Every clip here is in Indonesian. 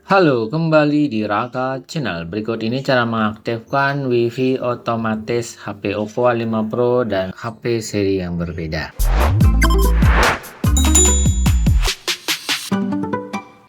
Halo, kembali di Raka Channel. Berikut ini cara mengaktifkan WiFi otomatis HP Oppo A5 Pro dan HP seri yang berbeda.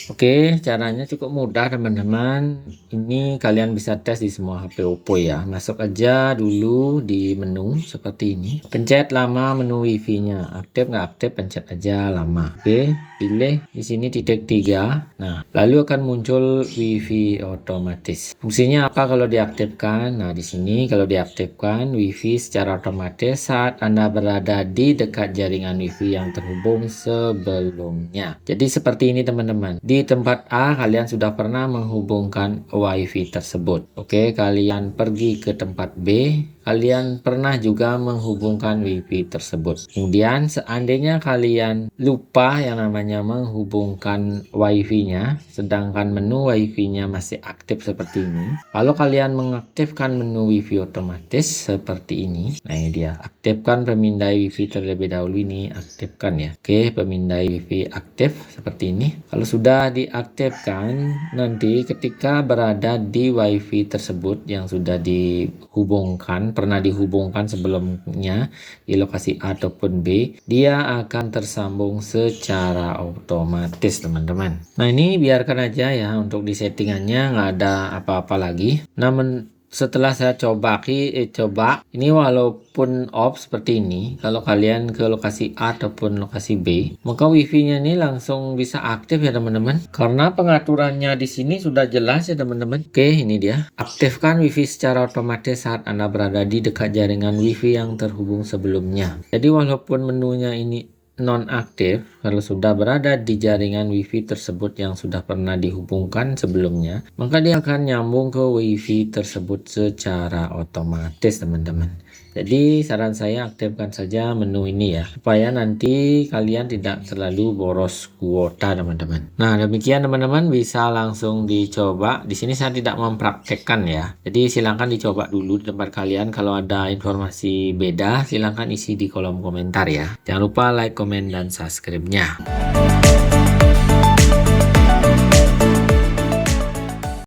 Oke, caranya cukup mudah teman-teman. Ini kalian bisa tes di semua HP Oppo ya. Masuk aja dulu di menu seperti ini. Pencet lama menu WiFi-nya. Aktif nggak aktif, pencet aja lama. Oke, pilih di sini titik 3. Nah, lalu akan muncul WiFi otomatis. Fungsinya apa kalau diaktifkan? Nah, di sini kalau diaktifkan WiFi secara otomatis saat Anda berada di dekat jaringan WiFi yang terhubung sebelumnya. Jadi seperti ini teman-teman. Di tempat A kalian sudah pernah menghubungkan WiFi tersebut. Oke, kalian pergi ke tempat B, kalian pernah juga menghubungkan WiFi tersebut. Kemudian seandainya kalian lupa yang namanya menghubungkan WiFi-nya, sedangkan menu WiFi-nya masih aktif seperti ini. Kalau kalian mengaktifkan menu WiFi otomatis seperti ini, nah ini dia, aktifkan pemindai WiFi terlebih dahulu, ini aktifkan ya. Oke, pemindai WiFi aktif seperti ini. Kalau sudah diaktifkan, nanti ketika berada di WiFi tersebut yang sudah pernah dihubungkan sebelumnya di lokasi A ataupun B, dia akan tersambung secara otomatis teman-teman. Nah ini biarkan aja ya, untuk di settingannya nggak ada apa-apa lagi. Namun setelah saya coba ini walaupun off seperti ini, kalau kalian ke lokasi A ataupun lokasi B, maka wifi-nya ini langsung bisa aktif ya teman-teman, karena pengaturannya di sini sudah jelas ya teman-teman. Oke, ini dia, aktifkan wifi secara otomatis saat Anda berada di dekat jaringan wifi yang terhubung sebelumnya. Jadi walaupun menunya ini nonaktif, kalau sudah berada di jaringan WiFi tersebut yang sudah pernah dihubungkan sebelumnya, maka dia akan nyambung ke WiFi tersebut secara otomatis teman-teman. Jadi saran saya aktifkan saja menu ini ya, supaya nanti kalian tidak terlalu boros kuota teman-teman. Nah demikian teman-teman, bisa langsung dicoba. Di sini saya tidak mempraktekkan ya, jadi silahkan dicoba dulu di tempat kalian. Kalau ada informasi beda silahkan isi di kolom komentar ya. Jangan lupa like, komen, dan subscribe-nya.